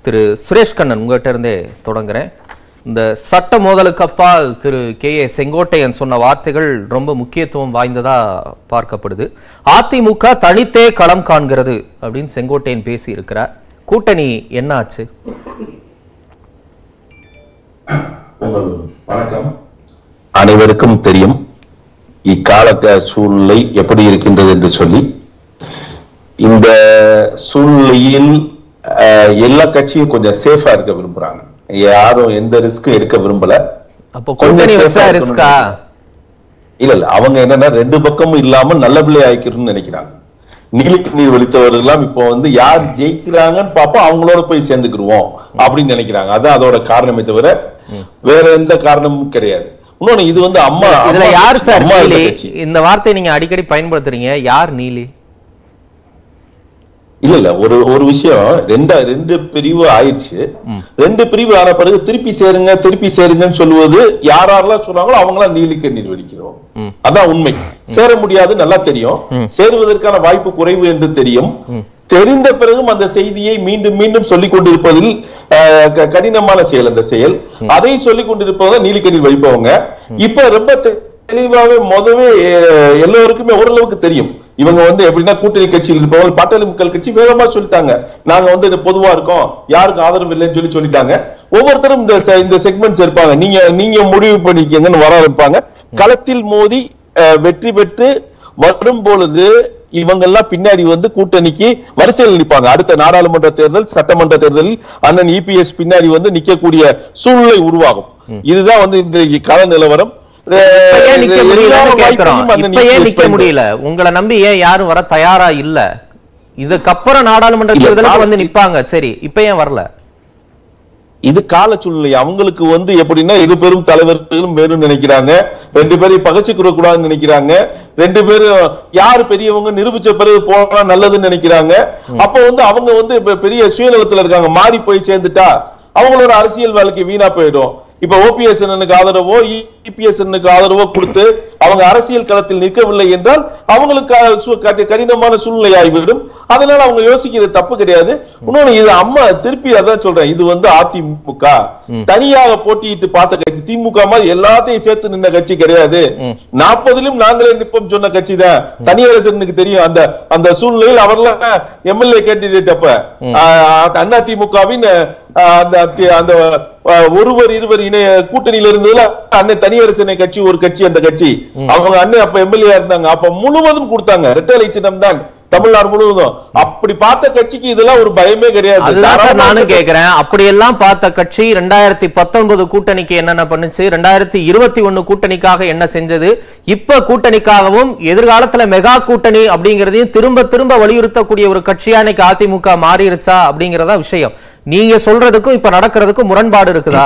திரு சுரேஷ் கண்ணன் உங்ககிட்ட இருந்தே தொடங்குறேன். இந்த சட்ட மோதலுக்கு அப்பால் திரு கே.ஏ. செங்கோட்டையன் சொன்ன வார்த்தைகள் ரொம்ப முக்கியத்துவம் வாய்ந்ததா பார்க்கப்படுது. அதிமுக தனித்தே களம் காண்கிறது அப்படின்னு செங்கோட்டையன் பேசி இருக்கிறார். கூட்டணி என்ன ஆச்சு? வணக்கம். அனைவருக்கும் தெரியும் இக்கால சூழ்நிலை எப்படி இருக்கின்றது என்று சொல்லி. இந்த சூழ்நிலையில் எல்லா கட்சியும் கொஞ்சம் சேஃபா இருக்க விரும்புறாங்க. யாரும் எந்த ரிஸ்க்கும் எடுக்க விரும்பல. இல்ல அவங்க என்னன்னா ரெண்டு பக்கமும் இல்லாம நல்ல பிள்ளை ஆயிக்கணும்னு நினைக்கிறாங்க. நீலுக்கு நீர் வலித்தவர்கள் எல்லாம் இப்போ யார் ஜெயிக்கிறாங்கன்னு பாப்போம், அவங்களோட போய் சேர்ந்துக்கிடுவோம் அப்படின்னு நினைக்கிறாங்க. அதான் அதோட காரணமே தவிர வேற எந்த காரணமும் கிடையாது. இன்னொன்னு இது அம்மா இதுல யார் சார் நீலி? இந்த வார்த்தையை நீங்க அடிக்கடி பயன்படுத்துறீங்க. யார் நீலி? இல்ல ஒரு விஷயம், ரெண்டு பிரிவு ஆயிடுச்சு. ரெண்டு பிரிவு ஆன பிறகு திருப்பி சேருங்கன்னு சொல்லுவது யாரெல்லாம் சொன்னாங்களோ அவங்களாம் நீலிக்க நீர் வடிக்கிறோம். அதான் உண்மை. சேர முடியாது நல்லா தெரியும். சேருவதற்கான வாய்ப்பு குறைவு என்று தெரியும். தெரிந்த பிறகும் அந்த செய்தியை மீண்டும் மீண்டும் சொல்லிக் கொண்டிருப்பதில் கடினமான செயல் அந்த செயல். அதை சொல்லிக் கொண்டிருப்பவங்க நீலிக்க நீர் வடிப்பவங்க. இப்ப ரொம்ப தெளிவாகவே முதவே எல்லோருக்குமே ஓரளவுக்கு தெரியும். இவங்க எப்படின்னா கூட்டணி கட்சியில் இருப்பவங்க பாட்டாளி மக்கள் கட்சி வேகமா சொல்லிட்டாங்க, நாங்க பொதுவா இருக்கோம், யாருக்கும் ஆதரவு இல்லைன்னு சொல்லிட்டாங்க. ஒவ்வொருத்தரும் இந்த செக்மெண்ட்ஸ் இருப்பாங்க, நீங்க முடிவு பண்ணிக்கங்கன்னு வர இருப்பாங்க. களத்தில் மோதி வெற்றி பெற்று வரும் பொழுது இவங்க எல்லாம் பின்னாடி கூட்டணிக்கு வரிசையில் நிற்பாங்க. அடுத்த நாடாளுமன்ற தேர்தல், சட்டமன்ற தேர்தலில் அண்ணன் இபிஎஸ் பின்னாடி நிக்கக்கூடிய சூழ்நிலை உருவாகும். இதுதான் இன்றைய கள நிலவரம். முடியல, உங்களை நம்பி ஏன் யாரும் வர தயாரா இல்ல? இதுக்கப்புறம் நாடாளுமன்ற தேர்தலுக்கு நிப்பாங்க, சரி இப்ப ஏன் வரல? இது கால சூழ்நிலை. அவங்களுக்கு எப்படின்னா இரு பெரும் தலைவர்களும் வேணும்னு நினைக்கிறாங்க. ரெண்டு பேரும் பகச்சுக்க கூடாதுன்னு நினைக்கிறாங்க. ரெண்டு பேரும் யாரு பெரியவங்க நிரூபிச்ச பிறகு போகலாம் நல்லதுன்னு நினைக்கிறாங்க. அப்ப அவங்க பெரிய சுயநலத்துல இருக்காங்க. மாறி போய் சேர்ந்துட்டா அவங்களோட அரசியல் வாழ்க்கை வீணா போயிடும். இப்ப ஓபிஎஸ் ஆதரவோ இபிஎஸ் ஆதரவோ கொடுத்து அவங்க அரசியல் களத்தில் நிற்கவில்லை என்றால் அவங்களுக்கு கடினமான சூழ்நிலை ஆகிவிடும். அதனால அவங்க யோசிக்கிறது தப்பு கிடையாது. இன்னொன்னு இது அம்மா திருப்பி அதான் சொல்றேன், இது அதிமுக தனியாக போட்டியிட்டு பார்த்த கட்சி. திமுக மாதிரி எல்லாத்தையும் சேர்த்து நின்ன கட்சி கிடையாது. 40லும் நாங்களே நிற்போம் சொன்ன கட்சி தான். தனியரசனுக்கு தெரியும் அந்த சூழ்நிலையில் அவர்லாம் எம்எல்ஏ கேண்டிடேட். அப்ப அதிமுகவின் அந்த ஒருவர் இருவர் இணைய கூட்டணியில இருந்ததுல அண்ணன் தனியரசனை கட்சி ஒரு கட்சி, அந்த கட்சி அவங்க அண்ணன் அப்ப எம்எல்ஏ இருந்தாங்க. அப்ப முழுவதும் கொடுத்தாங்க, இரட்டை சின்னம் தான் தமிழ்நாடு முழுவதும். அப்படி பார்த்த கட்சிக்கு இதெல்லாம் ஒரு பயமே கிடையாது. நானும் கேக்குறேன், அப்படி எல்லாம் பார்த்த கட்சி 2019 கூட்டணிக்கு என்னென்ன பண்ணுச்சு, 2021 கூட்டணிக்காக என்ன செஞ்சது, இப்ப கூட்டணிக்காகவும் எதிர்காலத்துல மெகா கூட்டணி அப்படிங்கறதையும் திரும்ப திரும்ப வலியுறுத்தக்கூடிய ஒரு கட்சியா இன்னைக்கு அதிமுக மாறிடுச்சா அப்படிங்கறதா விஷயம். நீங்க சொல்றதுக்கும் இப்ப நடக்கிறதுக்கும் முரண்பாடு இருக்குதா?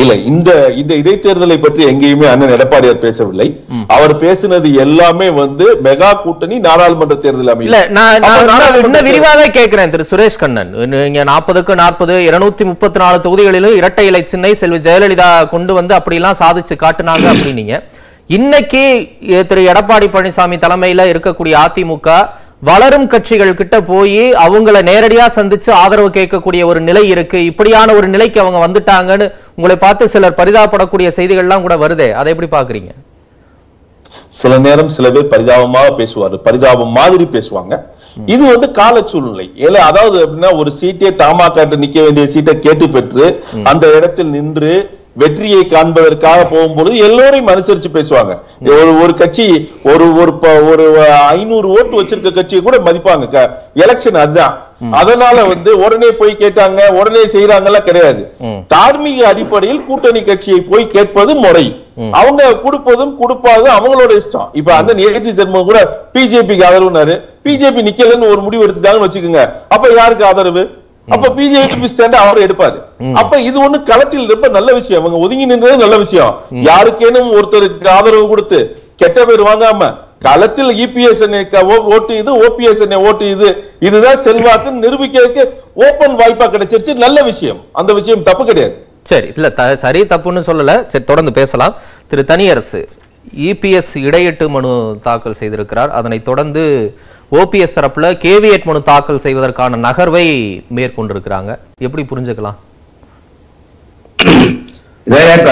இல்ல, இந்த இடைத்தேர்தலை பற்றி எங்கேயுமே அண்ணன் எடப்பாடியார் பேசவில்லை. அவர் பேசினது எல்லாமே மெகா கூட்டணி நாடாளுமன்ற தேர்தல் இல்ல. நான் விரிவாக கேட்கிறேன் திரு சுரேஷ் கண்ணன். நீங்க 40க்கு 40 234 தொகுதிகளிலும் இரட்டை இலை சின்னை செல்வி ஜெயலலிதா கொண்டு அப்படி எல்லாம் சாதிச்சு காட்டுனாங்க அப்படின்னீங்க. இன்னைக்கு திரு எடப்பாடி பழனிசாமி தலைமையில இருக்கக்கூடிய அதிமுக வளரும் கட்சிகள் கிட்ட போய் அவங்கள நேரடியா சந்திச்சு ஆதரவு கேட்கக்கூடிய ஒரு நிலை இருக்கு. இப்படியான ஒரு நிலைக்கு அவங்க வந்துட்டாங்கன்னு உங்களை பார்த்து சிலர் பரிதாபப்படக்கூடிய செய்திகள்லாம் கூட வருதே, அதை எப்படி பாக்குறீங்க? சில நேரம் சில பேர் பரிதாபமாக பேசுவாரு, பரிதாபம் மாதிரி பேசுவாங்க. இது கால சூழ்நிலை. அதாவது எப்படின்னா ஒரு சீட்டே தமாக நிக்க வேண்டிய சீட்டை கேட்டு பெற்று அந்த இடத்தில் நின்று வெற்றியை காண்பதற்காக போகும்போது எல்லோரையும் அனுசரிச்சு பேசுவாங்க. ஒரு கட்சி ஒரு 500 ஓட்டு வச்சிருக்க கட்சியை கூட மதிப்பாங்க. எலெக்ஷன் அதுதான். அதனால உடனே போய் கேட்டாங்க உடனே செய்யறாங்கலாம் கிடையாது. தார்மீக அடிப்படையில் கூட்டணி கட்சியை போய் கேட்பது முறை. அவங்க கொடுப்பதும் கொடுப்பாதும் அவங்களோட இஷ்டம். இப்ப அண்ணன் ஏசி சண்முகம் கூட பிஜேபிக்கு ஆதரவுனாரு, பிஜேபி நிக்கலன்னு ஒரு முடிவு எடுத்துட்டாங்கன்னு வச்சுக்கோங்க. அப்ப யாருக்கு ஆதரவு? அப்ப பிஜேபி ஸ்டாண்ட் அவர் எடுப்பாரு. அப்ப இது களத்தில் ரொம்ப நல்ல விஷயம். அவங்க ஒதுங்கி நின்றது நல்ல விஷயம். யாருக்கேனும் ஒருத்தருக்கு ஆதரவு கொடுத்து கெட்ட பேர் வாங்காம களத்தில் இபிஎஸ் ஓட்டு இது, ஓபிஎஸ் ஓட்டு இது, இதுதான் செல்வாக்கு நிரூபிக்கிறதுக்கு ஓபன் வாய்ப்பா கிடைச்சிருச்சு. நல்ல விஷயம், அந்த விஷயம் தப்பு கிடையாது. சரி, இல்ல சரி தப்புன்னு சொல்லல. சரி, தொடர்ந்து பேசலாம். திரு தனியரசு, இபிஎஸ் இடையீட்டு மனு தாக்கல் செய்திருக்கிறார். அதனை தொடர்ந்து ஓபிஎஸ் தரப்புல கேவியட் மனு தாக்கல் செய்வதற்கான நகர்வை மேற்கொண்டிருக்கிறாங்க. எப்படி புரிஞ்சுக்கலாம்?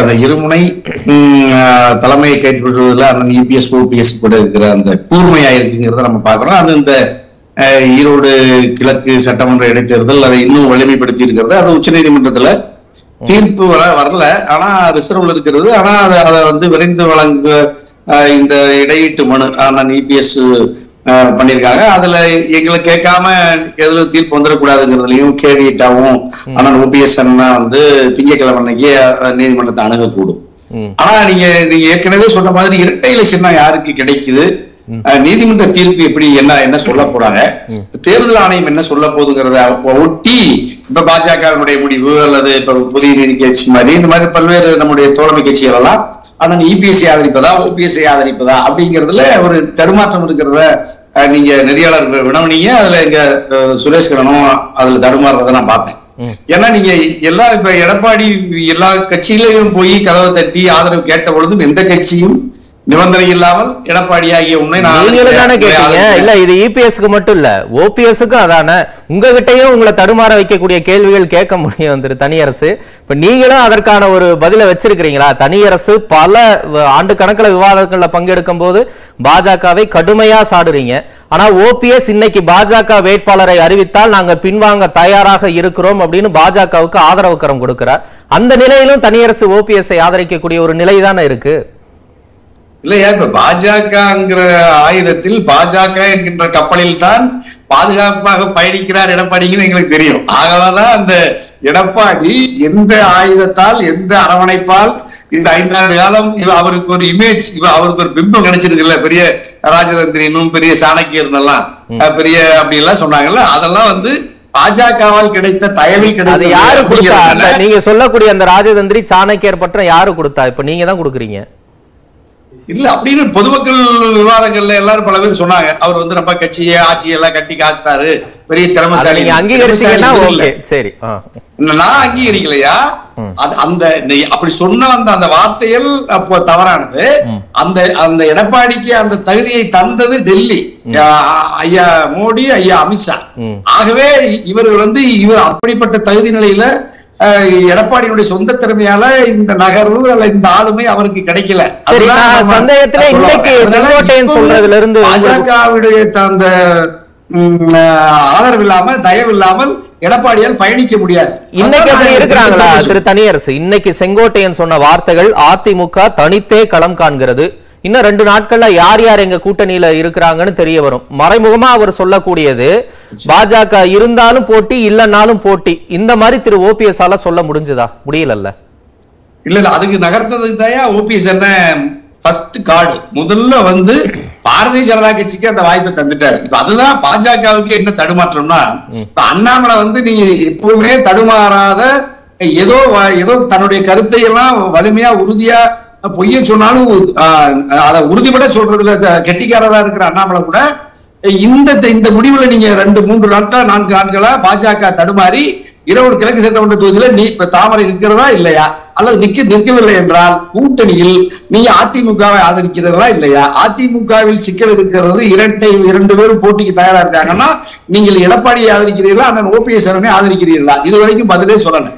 அந்த இருமுனை தலைமையை கைப்பற்றுவதில் அண்ணன் இபிஎஸ் ஓபிஎஸ் கூட இருக்கிற அந்த கூர்மையா இருக்குங்கிறத நம்ம பாக்குறோம். அது இந்த ஈரோடு கிழக்கு சட்டமன்ற இடைத்தேர்தல் அதை இன்னும் வலிமைப்படுத்தி இருக்கிறது. அது உச்ச நீதிமன்றத்துல தீர்ப்பு வரல, ஆனா ரிசர்வ்ல இருக்கிறது. ஆனா அதை வந்து விரைந்து வழங்க இந்த இடையீட்டு மனு அண்ணன் இபிஎஸ் பண்ணிருக்காங்க. அதுல எங்களை கேட்காம எதுல தீர்ப்பு வந்துடக்கூடாதுங்கிறதுலயும் கேவிட்டாவும் அண்ணன் ஓபிஎஸ் அண்ணா வந்து திங்கட்கிழமை அன்னைக்கு நீதிமன்றத்தை அணுகக்கூடும். ஆனா நீங்க ஏற்கனவே சொன்ன மாதிரி இரட்டை இலை சின்னம் யாருக்கு கிடைக்குது, நீதிமன்ற தீர்ப்பு எப்படி என்ன சொல்ல போறாங்க, தேர்தல் ஆணையம் என்ன சொல்ல போகுதுங்கிறத ஒட்டி இப்ப பாஜகவினுடைய முடிவு அல்லது இப்ப புதிய நீதி கட்சி மாதிரி இந்த மாதிரி பல்வேறு நம்முடைய தோழமை கட்சிகள் எல்லாம் ஆனா இபிஎஸ்ஐ ஆதரிப்பதா ஓபிஎஸ்ஐ ஆதரிப்பதா அப்படிங்கிறதுல ஒரு தடுமாற்றம் இருக்கிறத நீங்க நெறியாளர் வினவனீங்க. அதுல எங்க சுரேஷ் கண்ணனும் அதுல தடுமாறுறத நான் பார்த்தேன். ஏன்னா நீங்க இப்ப எடப்பாடி எல்லா கட்சியிலையும் போய் கதவை தட்டி ஆதரவு கேட்ட பொழுதும் எந்த கட்சியும் நிபந்தனை இல்லாமல் எடப்பாடி ஆகிய உண்மை இல்ல இது இபிஎஸ்க்கு மட்டும் இல்ல ஓபிஎஸ்க்கும் அதான உங்ககிட்டயும் உங்களை தடுமாற வைக்கக்கூடிய கேள்விகள் கேட்க முடியும் திரு தனியரசு. இப்ப நீங்களும் அதற்கான ஒரு பதில வச்சிருக்கிறீங்களா? தனியரசு பல ஆண்டு கணக்குல விவாதங்கள்ல பங்கெடுக்கும் போது பாஜகவை கடுமையா சாடுறீங்க. ஆனா ஓபிஎஸ் இன்னைக்கு பாஜக வேட்பாளரை அறிவித்தால் நாங்க பின்வாங்க தயாராக இருக்கிறோம் அப்படின்னு பாஜகவுக்கு ஆதரவு கரம் கொடுக்கிறார். அந்த நிலையிலும் தனியரசு ஓபிஎஸ்ஐ ஆதரிக்கக்கூடிய ஒரு நிலை தானே இருக்கு. இல்லையா, இப்ப பாஜகங்கிற ஆயுதத்தில் பாஜக என்கின்ற கப்பலில் தான் பாதுகாப்பாக பயணிக்கிறார் எடப்பாடிங்கன்னு எங்களுக்கு தெரியும். ஆகவாதான் அந்த எடப்பாடி எந்த ஆயுதத்தால் எந்த அரவணைப்பால் இந்த 5 ஆண்டு காலம் அவருக்கு ஒரு இமேஜ், அவருக்கு ஒரு பிம்பம் கிடைச்சிருக்குல்ல, பெரிய ராஜதந்திரினும் பெரிய சாணக்கியர் எல்லாம் பெரிய அப்படி எல்லாம் சொன்னாங்கல்ல, அதெல்லாம் வந்து பாஜகவால் கிடைத்த தயவில் கிடைத்தது. யாரு கொடுத்தா? நீங்க சொல்லக்கூடிய அந்த ராஜதந்திரி சாணக்கியர் பற்ற யாரு கொடுத்தா? இப்ப நீங்க தான் கொடுக்குறீங்க. இல்ல அப்படின்னு பொதுமக்கள் விவாதங்கள்ல எல்லாரும் பல பேர் சொன்னாங்க. அவர் வந்து நம்ம கட்சியை ஆட்சியெல்லாம் கட்டி காத்தாரு, பெரிய திறமைசாலி. சரி, நான் அங்கீகரிக்கலையா? அந்த அப்படி சொன்ன அந்த வார்த்தைகள் அப்போ தவறானது. அந்த எடப்பாடிக்கு அந்த தகுதியை தந்தது டெல்லி ஐயா மோடி, ஐயா அமித்ஷா. ஆகவே இவர்கள் வந்து இவர் அப்படிப்பட்ட தகுதி நிலையில எடப்பாடியுடைய சொந்த திறமையால இந்த நகர்வு அல்ல இந்த ஆளுமை அவருக்கு கிடைக்கல. பாஜகவுடைய அந்த ஆதரவு இல்லாமல் தயவு இல்லாமல் எடப்பாடியால் பயணிக்க முடியாது. இன்னைக்கு அப்படி இருக்கிறாங்களா திரு தனியரசு? இன்னைக்கு செங்கோட்டையன் சொன்ன வார்த்தைகள் அதிமுக தனித்தே களம் காண்கிறது. இன்னும் 2 நாட்கள்ல யார் யார் எங்க கூட்டணியில இருக்கிறாங்கன்னு தெரிய வரும். மறைமுகமா அவர் சொல்லக்கூடியது பாஜக இருந்தாலும் போட்டி இல்லைன்னாலும் போட்டி, இந்த மாதிரி திரு ஓபிஎஸ் ஆல சொல்ல முடிஞ்சதா? முடியல. இல்ல அதுக்கு நகர்த்ததுக்கு தான் ஓபிஎஸ் என்ன ஃபர்ஸ்ட் கார்டு முதல்ல வந்து பாரதிய ஜனதா கட்சிக்கு அந்த வாய்ப்பை தந்துட்டாரு. இப்ப அதுதான் பாஜகவுக்கு என்ன தடுமாற்றம்னா, இப்ப அண்ணாமலை வந்து நீங்க எப்பவுமே தடுமாறாத ஏதோ தன்னுடைய கருத்தை எல்லாம் வலிமையா உறுதியா பொய்ய சொன்னாலும் அதை உறுதிப்பட சொல்றதுல கெட்டிக்காரரா இருக்கிற அண்ணாமலை கூட இந்த முடிவுல நீங்க 2-3 நாட்களா 4 நாட்களா பாஜக தடுமாறி ஈரோடு கிழக்கு சட்டமன்ற தொகுதியில நீ இப்ப தாமரை நிற்கிறதா இல்லையா, அல்லது நிற்கவில்லை என்றால் கூட்டணியில் நீங்க அதிமுகவை ஆதரிக்கிறதா இல்லையா? அதிமுகவில் சிக்கல் இருக்கிறது, 2 பேரும் போட்டிக்கு தயாரா இருக்காங்கன்னா நீங்கள் எடப்பாடியை ஆதரிக்கிறீர்களா அண்ணன் ஓபிஎஸ் ஆதரிக்கிறீர்களா? இது வரைக்கும் பதிலே சொல்லல.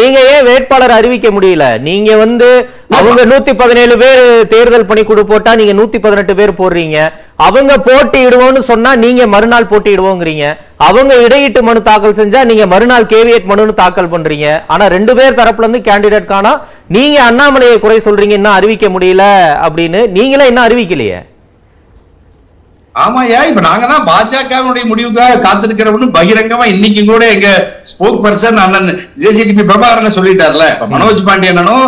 நீங்க ஏன் வேட்பாளர் அறிவிக்க முடியல? நீங்க வந்து அவங்க 117 பேர் தேர்தல் பணிக்குழு போட்டா நீங்க 118 பேர் போடுறீங்க. அவங்க போட்டியிடுவோம்னு சொன்னா நீங்க மறுநாள் போட்டியிடுவோங்கிறீங்க. அவங்க இடையீட்டு மனு தாக்கல் செஞ்சா நீங்க மறுநாள் கேவியட் மனு தாக்கல் பண்றீங்க. ஆனா 2 பேர் தரப்புல இருந்து கேண்டிடேட் காணா, நீங்க அண்ணாமலையை குறை சொல்றீங்க இன்னும் அறிவிக்க முடியல அப்படின்னு. நீங்களே இன்னும் அறிவிக்கலையே. ஆமாயா, இப்ப நாங்க தான் பாஜகவுடைய முடிவுக்காக காத்திருக்கிறவனு பகிரங்கமா இன்னைக்கு கூட எங்க ஸ்போக் பர்சன் அண்ணன் ஜேசிடி பிரபாகரன் சொல்லிட்டார்ல. மனோஜ் பாண்டியனும்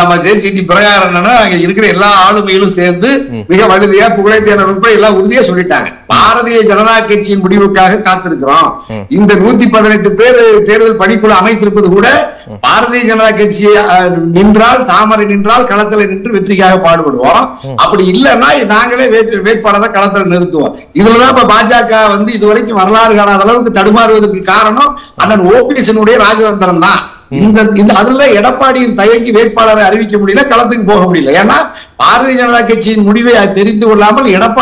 நம்ம ஜேசிடி பிரபாகரனும் அங்க இருக்கிற எல்லா ஆளுமையிலும் சேர்ந்து மிக வலுதியா புகழைத்தேனர் உட்பட எல்லாம் உறுதியா சொல்லிட்டாங்க. பாரதிய ஜனதா கட்சியின் முடிவுக்காக காத்திருக்கிறோம். இந்த 118 பேர் தேர்தல் பணிக்குழு அமைத்திருப்பது கூட பாரதிய ஜனதா கட்சி நின்றால், தாமரை நின்றால் களத்தில் நின்று வெற்றிக்காக பாடுபடுவோம். அப்படி இல்லைன்னா நாங்களே வேட்பாளரை களத்தில் நிறுத்துவோம். இதுலதான் இப்ப பாஜக வந்து இதுவரைக்கும் வரலாறு காணாத அளவுக்கு தடுமாறுவதற்கு காரணம் அண்ணன் ஓபிஎஸ்னுடைய ராஜதந்திரம் தான். அதுல எடப்பாடியின் தயங்கி வேட்பாளரை அறிவிக்க முடியல, களத்துக்கு போக முடியல. ஏன்னா பாரதிய ஜனதா கட்சியின் முடிவை தெரிந்து கொள்ளாமல் எடப்பாடி